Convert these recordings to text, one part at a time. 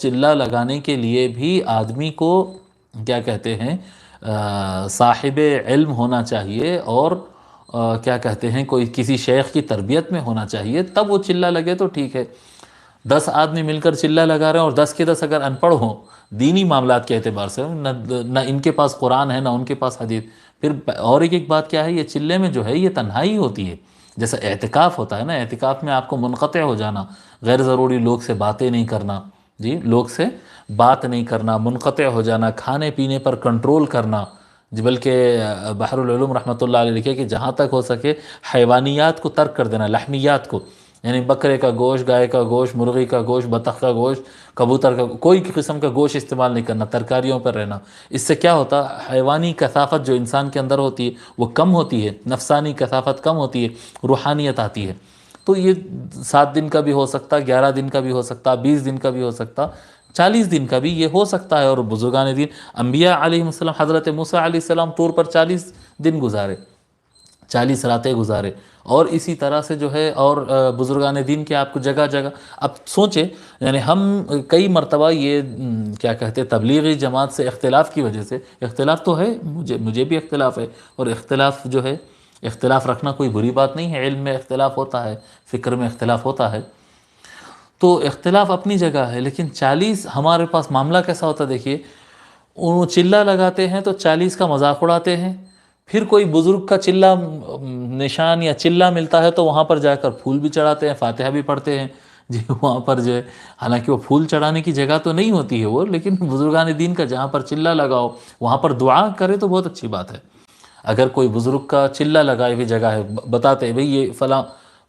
چلہ لگانے کے لیے بھی آدمی کو کیا کہتے ہیں صاحب علم ہونا چاہیے، اور کیا کہتے ہیں کوئی کسی شیخ کی تربیت میں ہونا چاہیے، تب وہ چلہ لگے تو ٹھیک ہے۔ 10 آدمی مل کر چلہ لگا رہے ہیں اور 10 کے 10 اگر ان پڑھ ہوں دینی معاملات کے اعتبار سے، نہ ان کے پاس قرآن ہے نہ ان کے پاس حدیث، پھر اور ایک بات کیا ہے، یہ چلے میں جو ہے یہ تنہائی ہوتی ہے، جیسا اعتکاف ہوتا ہے نا، اعتکاف میں آپ کو منقطع ہو جانا، غیر ضروری لوگ سے باتیں نہیں کرنا، جی لوگ سے بات نہیں کرنا، منقطع ہو جانا، کھانے پینے پر کنٹرول کرنا، جی بلکہ بحر العلوم رحمۃ اللہ علیہ لکھے کہ جہاں تک ہو سکے حیوانیات کو ترک کر دینا، لحمیات کو، یعنی بکرے کا گوشت، گائے کا گوشت، مرغی کا گوشت، بطخ کا گوشت، کبوتر کا، کوئی قسم کا گوشت استعمال نہیں کرنا، ترکاریوں پر رہنا۔ اس سے کیا ہوتا، حیوانی کثافت جو انسان کے اندر ہوتی ہے وہ کم ہوتی ہے، نفسانی کثافت کم ہوتی ہے، روحانیت آتی ہے۔ تو یہ 7 دن کا بھی ہو سکتا، 11 دن کا بھی ہو سکتا، 20 دن کا بھی ہو سکتا، 40 دن کا بھی یہ ہو سکتا ہے۔ اور بزرگان دین، انبیاء علیہ السلام، حضرت موسیٰ علیہ السلام طور پر 40 دن گزارے، 40 راتیں گزارے، اور اسی طرح سے جو ہے اور بزرگان دین کے آپ کو جگہ جگہ، اب سوچیں یعنی ہم کئی مرتبہ یہ کیا کہتے ہیں تبلیغی جماعت سے اختلاف کی وجہ سے، اختلاف تو ہے، مجھے بھی اختلاف ہے، اور اختلاف جو ہے، اختلاف رکھنا کوئی بری بات نہیں ہے، علم میں اختلاف ہوتا ہے، فکر میں اختلاف ہوتا ہے، تو اختلاف اپنی جگہ ہے، لیکن 40 ہمارے پاس معاملہ کیسا ہوتا ہے دیکھیے، وہ چلہ لگاتے ہیں تو 40 کا مذاق اڑاتے ہیں، پھر کوئی بزرگ کا چلہ نشان یا چلہ ملتا ہے تو وہاں پر جا کر پھول بھی چڑھاتے ہیں، فاتحہ بھی پڑھتے ہیں، جی وہاں پر جو ہے، حالانکہ وہ پھول چڑھانے کی جگہ تو نہیں ہوتی ہے وہ، لیکن بزرگان دین کا جہاں پر چلہ لگاؤ وہاں پر دعا کرے تو بہت اچھی بات ہے۔ اگر کوئی بزرگ کا چلہ لگائے ہوئی جگہ ہے، بتاتے ہیں بھئی یہ فلاں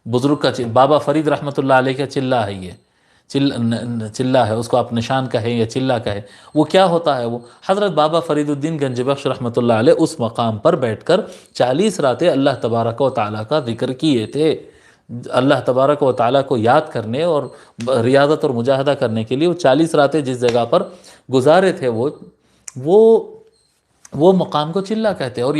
بزرگ کا بابا فرید رحمۃ اللہ علیہ کا چلہ ہے، یہ چلہ ہے، اس کو آپ نشان کہیں یا چلہ کہیں، وہ کیا ہوتا ہے، وہ حضرت بابا فرید الدین گنج بخش رحمۃ اللہ علیہ اس مقام پر بیٹھ کر 40 راتیں اللہ تبارک و تعالیٰ کا ذکر کیے تھے، اللہ تبارک و تعالیٰ کو یاد کرنے اور ریاضت اور مجاہدہ کرنے کے لیے وہ 40 راتیں جس جگہ پر گزارے تھے، وہ مقام کو چلہ کہتے ہیں۔ اور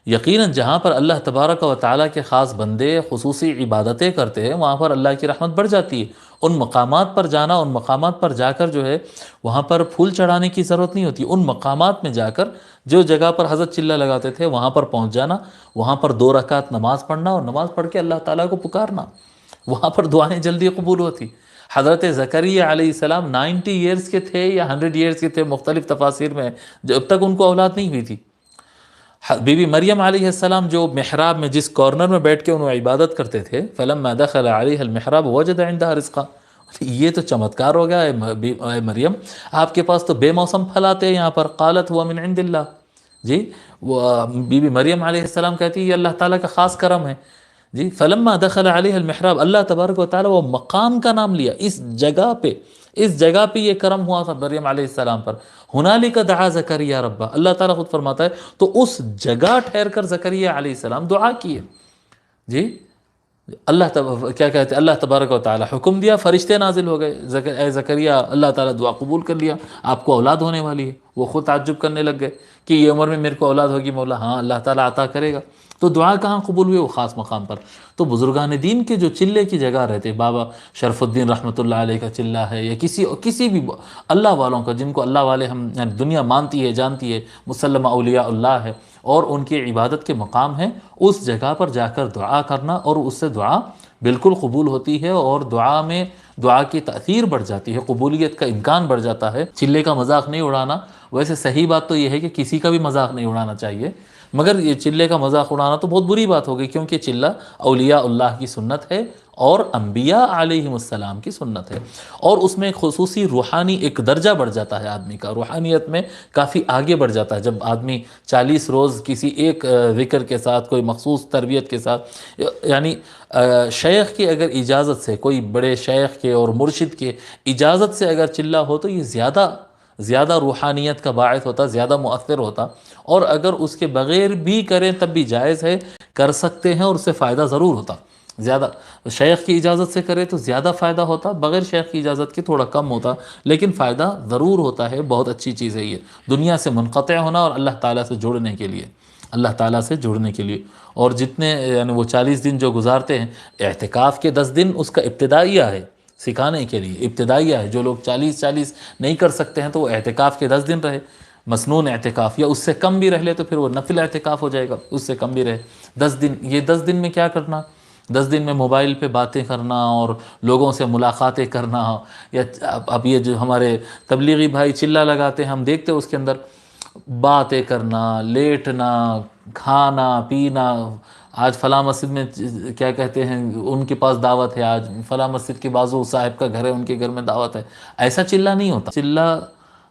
یقیناً جہاں پر اللہ تبارک و تعالیٰ کے خاص بندے خصوصی عبادتیں کرتے ہیں وہاں پر اللہ کی رحمت بڑھ جاتی ہے۔ ان مقامات پر جانا، ان مقامات پر جا کر جو ہے وہاں پر پھول چڑھانے کی ضرورت نہیں ہوتی، ان مقامات میں جا کر جو جگہ پر حضرت چلہ لگاتے تھے وہاں پر پہنچ جانا، وہاں پر 2 رکعت نماز پڑھنا، اور نماز پڑھ کے اللہ تعالیٰ کو پکارنا، وہاں پر دعائیں جلدی قبول ہوتی۔ حضرت زکریا علیہ السلام 90 ایئرز کے تھے یا 100 ایئرز کے تھے، مختلف تفاسیر میں، جب تک ان کو اولاد نہیں ہوئی تھی۔ بی بی مریم علیہ السلام جو محراب میں جس کارنر میں بیٹھ کے انہوں عبادت کرتے تھے، فلما دخل علیہ المحراب وجد عندها رزقا، یہ تو چمتکار ہو گیا، اے مریم آپ کے پاس تو بے موسم پھل آتے ہیں یہاں پر، قالت هو من عند اللہ، جی وہ بی بی مریم علیہ السلام کہتی ہے یہ اللہ تعالیٰ کا خاص کرم ہے، جی فلما دخل علیہ المحراب، اللہ تبارک و تعالیٰ وہ مقام کا نام لیا، اس جگہ پہ یہ کرم ہوا تھا مریم علیہ السلام پر، ہنالک دعا زکریا ربہ، اللہ تعالیٰ خود فرماتا ہے تو اس جگہ ٹھہر کر زکریا علیہ السلام دعا کیے، جی کیا کہتے ہیں اللہ تبارک و تعالیٰ حکم دیا، فرشتے نازل ہو گئے، اے زکریا اللہ تعالیٰ دعا قبول کر لیا، آپ کو اولاد ہونے والی ہے۔ وہ خود تعجب کرنے لگ گئے کہ یہ عمر میں میرے کو اولاد ہوگی، مولا ہاں اللہ تعالیٰ عطا کرے گا۔ تو دعا کہاں قبول ہوئی؟ وہ خاص مقام پر۔ تو بزرگان دین کے جو چلے کی جگہ رہتے، بابا شرف الدین رحمۃ اللہ علیہ کا چلہ ہے، یا کسی بھی اللہ والوں کا، جن کو اللہ والے ہم دنیا مانتی ہے جانتی ہے، مسلمہ اولیاء اللہ ہے اور ان کی عبادت کے مقام ہیں، اس جگہ پر جا کر دعا کرنا، اور اس سے دعا بالکل قبول ہوتی ہے، اور دعا کی تاثیر بڑھ جاتی ہے، قبولیت کا امکان بڑھ جاتا ہے۔ چلے کا مذاق نہیں اڑانا، ویسے صحیح بات تو یہ ہے کہ کسی کا بھی مذاق نہیں اڑانا چاہیے، مگر یہ چلے کا مذاق اڑانا تو بہت بری بات ہوگی، کیونکہ چلہ اولیاء اللہ کی سنت ہے اور انبیاء علیہم السلام کی سنت ہے، اور اس میں خصوصی روحانی ایک درجہ بڑھ جاتا ہے، آدمی کا روحانیت میں کافی آگے بڑھ جاتا ہے جب آدمی 40 روز کسی ایک ذکر کے ساتھ، کوئی مخصوص تربیت کے ساتھ، یعنی شیخ کی اگر اجازت سے، کوئی بڑے شیخ کے اور مرشد کے اجازت سے اگر چلہ ہو تو یہ زیادہ روحانیت کا باعث ہوتا، زیادہ مؤثر ہوتا، اور اگر اس کے بغیر بھی کریں تب بھی جائز ہے، کر سکتے ہیں، اور اس سے فائدہ ضرور ہوتا، زیادہ شیخ کی اجازت سے کرے تو زیادہ فائدہ ہوتا، بغیر شیخ کی اجازت کے تھوڑا کم ہوتا، لیکن فائدہ ضرور ہوتا ہے، بہت اچھی چیز ہے یہ، دنیا سے منقطع ہونا اور اللہ تعالیٰ سے جڑنے کے لیے، اور جتنے یعنی وہ 40 دن جو گزارتے ہیں، اعتکاف کے 10 دن اس کا ابتدائیہ ہے، سکھانے کے لیے، ابتدائیہ ہے۔ جو لوگ 40 نہیں کر سکتے ہیں تو وہ اعتکاف کے 10 دن رہے، مسنون اعتکاف، یا اس سے کم بھی رہ لے تو پھر وہ نفل اعتکاف ہو جائے گا، اس سے کم بھی رہے 10 دن۔ یہ 10 دن میں کیا کرنا؟ 10 دن میں موبائل پہ باتیں کرنا اور لوگوں سے ملاقاتیں کرنا، یا اب یہ جو ہمارے تبلیغی بھائی چلہ لگاتے ہیں، ہم دیکھتے ہیں اس کے اندر باتیں کرنا، لیٹنا، کھانا پینا، آج فلاں مسجد میں کیا کہتے ہیں ان کے پاس دعوت ہے، آج فلاں مسجد کے بازو صاحب کا گھر ہے، ان کے گھر میں دعوت ہے۔ ایسا چلہ نہیں ہوتا، چلہ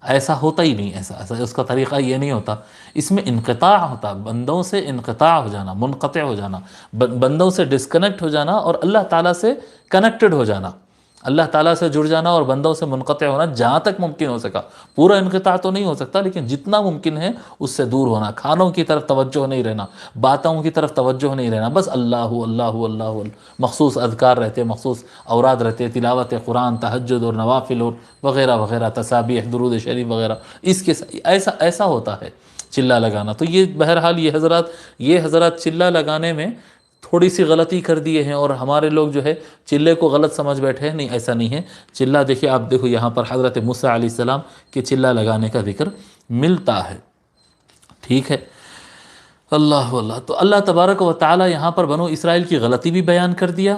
ایسا ہوتا ہی نہیں، ایسا اس کا طریقہ یہ نہیں ہوتا۔ اس میں انقطاع ہوتا، بندوں سے انقطاع ہو جانا، منقطع ہو جانا، بندوں سے ڈسکنیکٹ ہو جانا اور اللہ تعالیٰ سے کنیکٹڈ ہو جانا، اللہ تعالیٰ سے جڑ جانا اور بندوں سے منقطع ہونا جہاں تک ممکن ہو سکا۔ پورا انقطاع تو نہیں ہو سکتا لیکن جتنا ممکن ہے اس سے دور ہونا، کھانوں کی طرف توجہ نہیں رہنا، باتوں کی طرف توجہ نہیں رہنا، بس اللہ اللہ اللہ، مخصوص اذکار رہتے، مخصوص اوراد رہتے، تلاوت قرآن، تہجد اور نوافل اور وغیرہ وغیرہ، تسابیح، درود شریف وغیرہ، اس کے ایسا ہوتا ہے چلہ لگانا۔ تو یہ بہرحال یہ حضرات چلہ لگانے میں تھوڑی سی غلطی کر دیے ہیں، اور ہمارے لوگ جو ہے چلے کو غلط سمجھ بیٹھے ہیں۔ نہیں، ایسا نہیں ہے۔ چلہ دیکھیے، آپ دیکھو یہاں پر حضرت موسیٰ علیہ السلام کے چلہ لگانے کا ذکر ملتا ہے، ٹھیک ہے۔ اللہ اللہ، تو اللہ تبارک و تعالی یہاں پر بنو اسرائیل کی غلطی بھی بیان کر دیا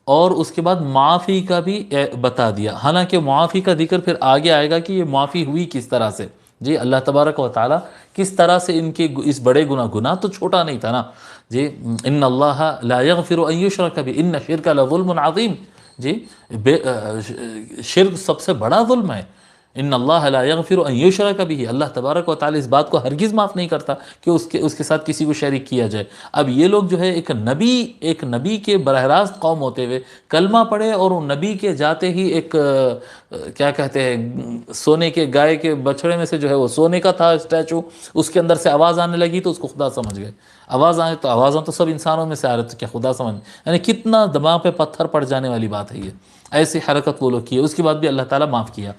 اور اس کے بعد معافی کا بھی بتا دیا۔ حالانکہ معافی کا ذکر پھر آگے آئے گا کہ یہ معافی ہوئی کس طرح سے۔ جی، اللہ تبارک و تعالی کس طرح سے ان کے اس بڑے گناہ تو چھوٹا نہیں تھا نا جی، ان اللہ لا یغفر ان یشرک بہ ان الشرک لظلم عظیم۔ جی، شرک سب سے بڑا ظلم ہے۔ ان اللہ لا یغفر ان یشرک بہ، اللہ تبارک و تعالی اس بات کو ہرگز معاف نہیں کرتا کہ اس کے ساتھ کسی کو شریک کیا جائے۔ اب یہ لوگ جو ہے ایک نبی کے براہ راست قوم ہوتے ہوئے کلمہ پڑھے، اور وہ نبی کے جاتے ہی ایک کیا کہتے ہیں سونے کے گائے کے بچڑے میں سے جو ہے وہ سونے کا تھا اسٹیچو، اس کے اندر سے آواز آنے لگی تو اس کو خدا سمجھ گئے۔ آوازاں تو سب انسانوں میں سے آ رہے تھے، کیا خدا سمجھ؟ یعنی کتنا دماغ پہ پتھر پڑ جانے والی بات ہے یہ۔ ایسی حرکت وہ لوگ کی، اس کے بعد بھی اللہ تعالیٰ معاف کیا۔